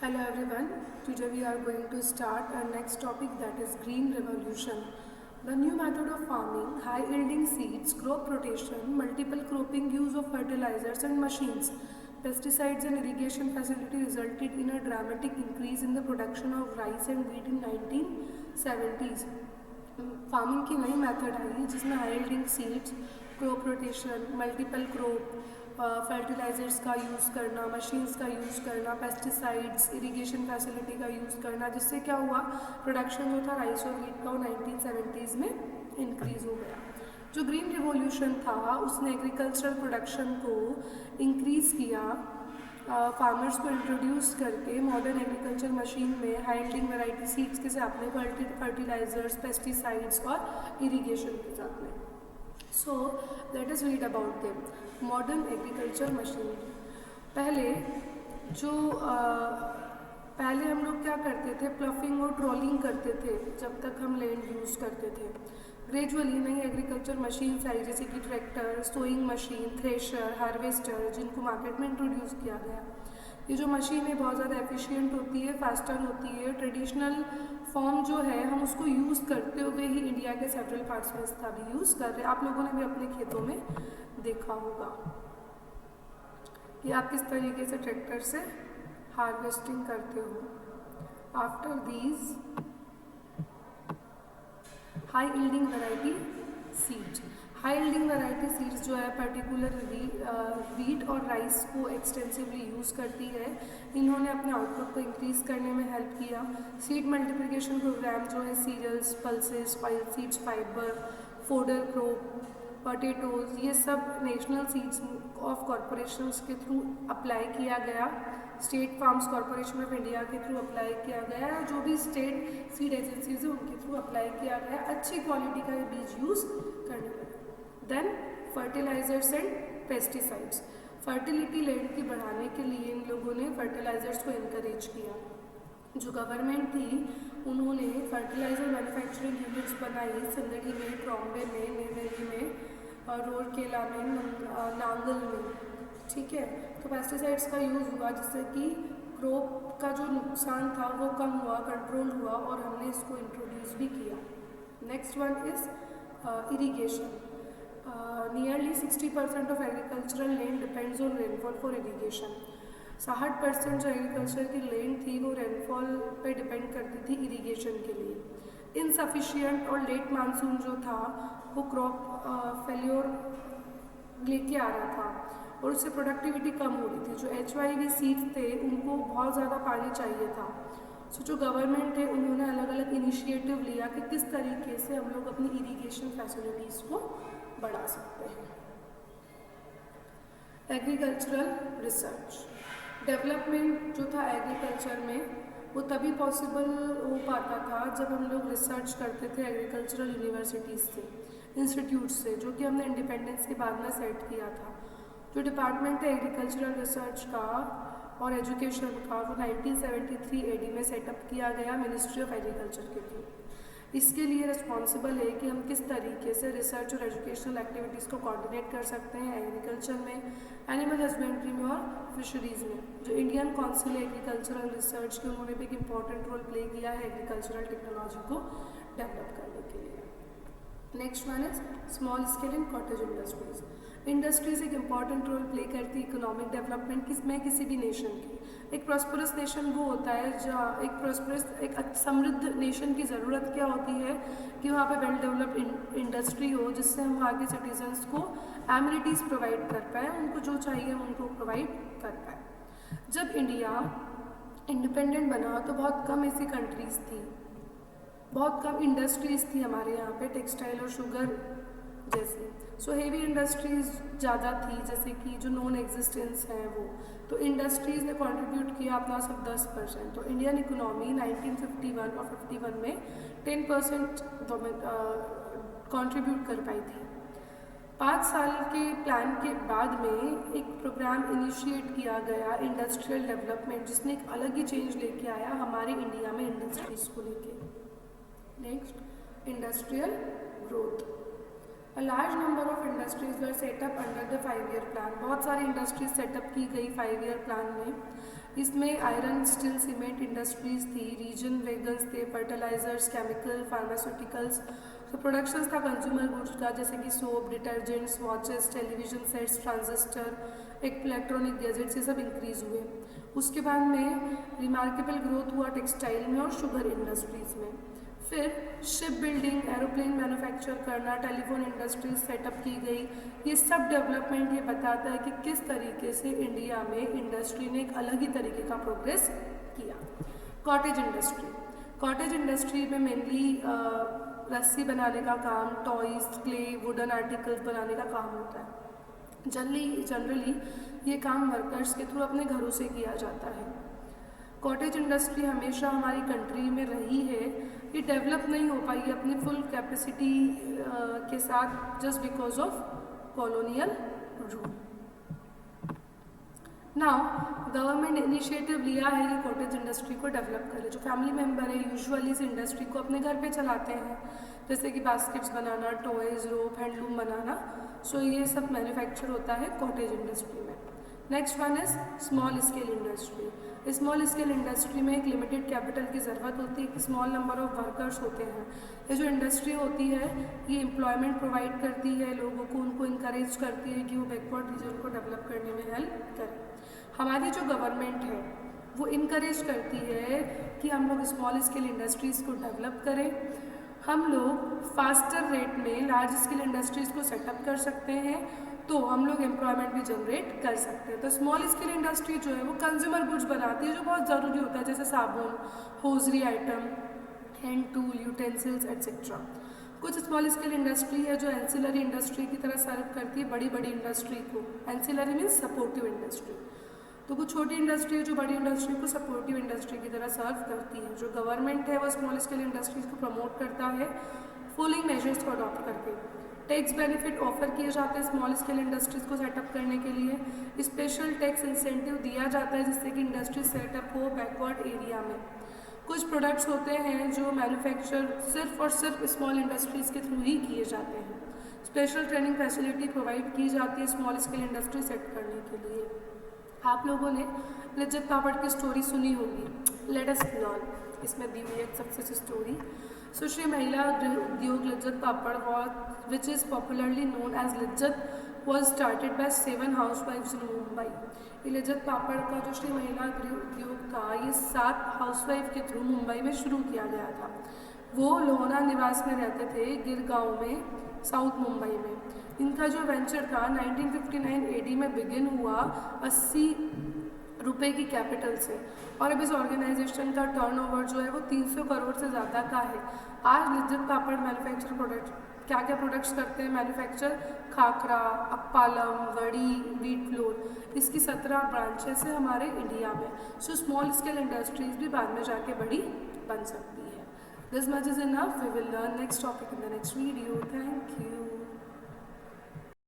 Hello everyone, today we are going to start our next topic, that is green revolution. The new method of farming, high yielding seeds, crop rotation, multiple cropping, use of fertilizers and machines, pesticides and irrigation facility resulted in a dramatic increase in the production of rice and wheat in 1970s. Farming की नई method आई जिसमें high yielding seeds, crop rotation, multiple crop, fertilisers का use करना, machines का use करना, pesticides, irrigation facility का use करना, जिससे क्या हुआ, प्रोडक्शन जो था राइस और व्हीट का वो 1970s में इंक्रीज़ हो गया। जो ग्रीन रिवॉल्यूशन था उसने एग्रीकल्चरल प्रोडक्शन को इंक्रीज़ किया, फार्मर्स को इंट्रोड्यूस करके मॉडर्न एग्रीकल्चर मशीन में हाई यील्डिंग वैरायटी सीड्स के साथ में, फर्टिलाइजर्स, पेस्टिसाइड्स और इरिगेशन के साथ में। So let us read about them. Modern agriculture machine, पहले हम लोग क्या करते थे, प्लफिंग और ट्रॉलिंग करते थे जब तक हम लैंड यूज़ करते थे। ग्रेजुअली नई एग्रीकल्चर मशीन्स आई जैसे कि tractor, sowing machine, thresher, harvester, जिनको मार्केट में इंट्रोड्यूस किया गया। ये जो मशीन है बहुत ज़्यादा एफिशिएंट होती है, फास्टर होती है। ट्रेडिशनल फॉर्म जो है हम उसको यूज़ करते हुए ही इंडिया के सेवरल पार्ट्स में इसका भी यूज़ कर रहे हैं। आप लोगों ने भी अपने खेतों में देखा होगा कि आप किस तरीके से ट्रैक्टर से हार्वेस्टिंग करते हो। After these high yielding variety seeds, high yielding variety seeds जो है पर्टिकुलरली वीट और राइस को एक्सटेंसिवली यूज़ करती है। इन्होंने अपने आउटपुट को इंक्रीज़ करने में हेल्प किया। सीड मल्टीप्लिकेशन प्रोग्राम जो है cereals, pulses, oil seeds, fibre, fodder crop, potatoes, ये सब नेशनल सीड्स ऑफ कॉरपोरेशंस के थ्रू अप्लाई किया गया। State farms corporation of India के थ्रू अप्लाई किया गया, जो भी स्टेट सीड एजेंसीज है उनके थ्रू अप्लाई किया गया। अच्छी क्वालिटी का ये बीज यूज़ करने लगे। Then fertilisers and pesticides, fertility land की बढ़ाने के लिए इन लोगों ने फर्टिलाइजर्स को इनकरेज किया। जो गवर्नमेंट थी उन्होंने फर्टिलाइजर मैन्युफैक्चरिंग यूनिट्स बनाई संगड़ी में, ट्रॉम्बे में, नेवेली में, रूरकेला में, नांगल में। ठीक है, तो पेस्टिसाइड्स का यूज़ हुआ जिससे कि क्रॉप का जो नुकसान था वो कम हुआ, कंट्रोल हुआ, और हमने इसको इंट्रोड्यूस भी किया। Next one is irrigation. Nearly 60% of agricultural land depends on rainfall for irrigation. 60% जो एग्रीकल्चर की लैंड थी वो रेनफॉल पे डिपेंड करती थी इरीगेशन के लिए। इनसफिशिएंट और लेट मानसून जो था वो क्रॉप फेल्योर लेके आ रहा था और उससे प्रोडक्टिविटी कम हो रही थी। जो HYV सीड्स थे उनको बहुत ज़्यादा पानी चाहिए था। सो जो गवर्नमेंट है उन्होंने अलग अलग इनिशिएटिव लिया कि किस तरीके से हम लोग अपनी इरीगेशन फैसिलिटीज़ को बढ़ा सकते हैं। एग्रीकल्चरल रिसर्च डेवलपमेंट जो था एग्रीकल्चर में वो तभी पॉसिबल हो पाता था जब हम लोग रिसर्च करते थे एग्रीकल्चरल यूनिवर्सिटीज़ से, इंस्टीट्यूट से, जो कि हमने इंडिपेंडेंस के बाद में सेट किया था। जो डिपार्टमेंट है एग्रीकल्चरल रिसर्च का और एजुकेशन का वो 1973 AD में सेटअप किया गया मिनिस्ट्री ऑफ एग्रीकल्चर के थ्रू। इसके लिए रिस्पॉन्सिबल है कि हम किस तरीके से रिसर्च और एजुकेशनल एक्टिविटीज़ को कोऑर्डिनेट कर सकते हैं एग्रीकल्चर में, एनिमल हस्बेंड्री में और फिशरीज़ में। जो इंडियन काउंसिल एग्रीकल्चरल रिसर्च के उन्होंने भी एक इम्पॉर्टेंट रोल प्ले किया है एग्रीकल्चरल टेक्नोलॉजी को डेवलप करने के लिए। Next one is small scale and cottage industries. Industries एक इम्पॉर्टेंट रोल प्ले करती है इकोनॉमिक डेवलपमेंट में किसी भी नेशन की। एक प्रॉस्परस नेशन वो होता है जहाँ एक समृद्ध नेशन की ज़रूरत क्या होती है कि वहाँ पे वेल डेवलप्ड इंडस्ट्री हो जिससे हम वहाँ के सिटीजन्स को एमिनिटीज़ प्रोवाइड कर पाए, उनको जो चाहिए हम उनको प्रोवाइड कर पाए। जब इंडिया इंडिपेंडेंट बना तो बहुत कम ऐसी कंट्रीज़ थी, बहुत कम इंडस्ट्रीज़ थी हमारे यहाँ पे, टेक्सटाइल और शुगर जैसी। सो हेवी इंडस्ट्रीज़ ज़्यादा थी जैसे कि जो नॉन एग्जिस्टेंस है वो, तो इंडस्ट्रीज़ ने कंट्रीब्यूट किया अपना सिर्फ 10%। तो इंडियन इकोनॉमी 1951 और 51 में 10% कंट्रीब्यूट कर पाई थी। 5 साल के प्लान के बाद में एक प्रोग्राम इनिशिएट किया गया इंडस्ट्रियल डेवलपमेंट, जिसने एक अलग ही चेंज लेके आया हमारे इंडिया में इंडस्ट्रीज़ को लेके। Next, industrial growth. A large number of industries were set up under the 5-year plan। बहुत सारी इंडस्ट्रीज सेटअप की गई 5-year प्लान में। इसमें आयरन, स्टील, सीमेंट इंडस्ट्रीज थी, रीजन वेगन्स थे, फर्टिलाइजर्स, केमिकल, फार्मास्यूटिकल्स। तो प्रोडक्शंस था कंज्यूमर गुड्स का, जैसे कि soap, detergents, watches, television sets, transistor, electronic gadgets, ये सब इंक्रीज हुए। उसके बाद में रिमार्केबल ग्रोथ हुआ टेक्सटाइल में और शुगर इंडस्ट्रीज में। फिर शिप बिल्डिंग, एरोप्लेन मैन्युफैक्चर करना, टेलीफोन इंडस्ट्रीज सेटअप की गई। ये सब डेवलपमेंट ये बताता है कि किस तरीके से इंडिया में इंडस्ट्री ने एक अलग ही तरीके का प्रोग्रेस किया। कॉटेज इंडस्ट्री, कॉटेज इंडस्ट्री में मेनली रस्सी बनाने का काम, टॉयज, क्ले, वुडन आर्टिकल्स बनाने का काम होता है। जनरली ये काम वर्कर्स के थ्रू अपने घरों से किया जाता है। कॉटेज इंडस्ट्री हमेशा हमारी कंट्री में रही है, ये डेवलप नहीं हो पाई अपनी फुल कैपेसिटी के साथ just because of colonial rule. Now government ने इनिशिएटिव लिया है कि कॉटेज इंडस्ट्री को डेवलप करे। जो फैमिली मेम्बर है यूजुअली इस इंडस्ट्री को अपने घर पे चलाते हैं, जैसे कि बास्केट्स बनाना, टॉयज, रोप, हैंडलूम बनाना। सो ये सब मैन्युफैक्चर होता है कॉटेज इंडस्ट्री में। Next one is small scale industry. Small scale industry में एक लिमिटेड कैपिटल की ज़रूरत होती है, कि स्मॉल नंबर ऑफ वर्कर्स होते हैं। ये जो इंडस्ट्री होती है ये एम्प्लॉयमेंट प्रोवाइड करती है लोगों को, उनको इंकरेज करती है कि वो बैकवर्ड रीजन को डेवलप करने में हेल्प करें। हमारी जो गवर्नमेंट है वो इनकरेज करती है कि हम लोग स्मॉल स्केल इंडस्ट्रीज़ को डेवलप करें। हम लोग फास्टर रेट में लार्ज स्केल इंडस्ट्रीज़ को सेटअप कर सकते हैं, तो हम लोग एम्प्लॉयमेंट भी जनरेट कर सकते हैं। तो स्मॉल स्केल इंडस्ट्री जो है वो कंज्यूमर गुड्स बनाती है जो बहुत ज़रूरी होता है, जैसे साबुन, hosiery item, hand tool, utensils etcetera. कुछ स्मॉल स्केल इंडस्ट्री है जो एंसिलरी इंडस्ट्री की तरह सर्व करती है बड़ी बड़ी इंडस्ट्री को। Ancillary means supportive industry. तो कुछ छोटी इंडस्ट्री है जो बड़ी इंडस्ट्री को सपोर्टिव इंडस्ट्री की तरह सर्व करती है। जो गवर्नमेंट है वो स्मॉल स्केल इंडस्ट्रीज को प्रमोट करता है फॉलोइंग मेजर्स को अडॉप्ट करके। टैक्स बेनिफिट ऑफर किए जाते हैं स्मॉल स्केल इंडस्ट्रीज को सेटअप करने के लिए। स्पेशल टैक्स इंसेंटिव दिया जाता है जिससे कि इंडस्ट्री सेटअप हो बैकवर्ड एरिया में। कुछ प्रोडक्ट्स होते हैं जो मैन्युफैक्चर सिर्फ और सिर्फ स्मॉल इंडस्ट्रीज़ के थ्रू ही किए जाते हैं। स्पेशल ट्रेनिंग फैसिलिटी प्रोवाइड की जाती है स्मॉल स्केल इंडस्ट्री सेट करने के लिए। आप लोगों ने लिज्जत पापड़ की स्टोरी सुनी होगी, लेट अस लर्न। इसमें दी हुई एक success story. So Shri Mahila Udyog Lijjat Papad which is popularly known as Lijjat was started by 7 हाउसवाइफ्स इन मुंबई। ये लिज्जत पापड़ का जो श्री महिला गृह उद्योग था ये 7 हाउसवाइफ के थ्रू मुंबई में शुरू किया गया था। वो लोहना निवास में रहते थे, गिरगांव में, साउथ मुंबई में। इनका जो वेंचर था 1959 AD में बिगिन हुआ 80 रुपए की कैपिटल से, और अब इस ऑर्गेनाइजेशन का टर्नओवर जो है वो 300 करोड़ से ज़्यादा का है। आज लिज्जत पापड़ मैन्युफैक्चर प्रोडक्ट क्या क्या प्रोडक्ट्स करते हैं मैन्युफैक्चर? खाखरा, अप्पालम, वड़ी, व्हीट फ्लोर। इसकी 17 ब्रांचेस है हमारे इंडिया में। सो स्मॉल स्केल इंडस्ट्रीज भी बाद में जाके बड़ी बन सकती है। This much is enough. We will learn next topic in the next video. Thank you.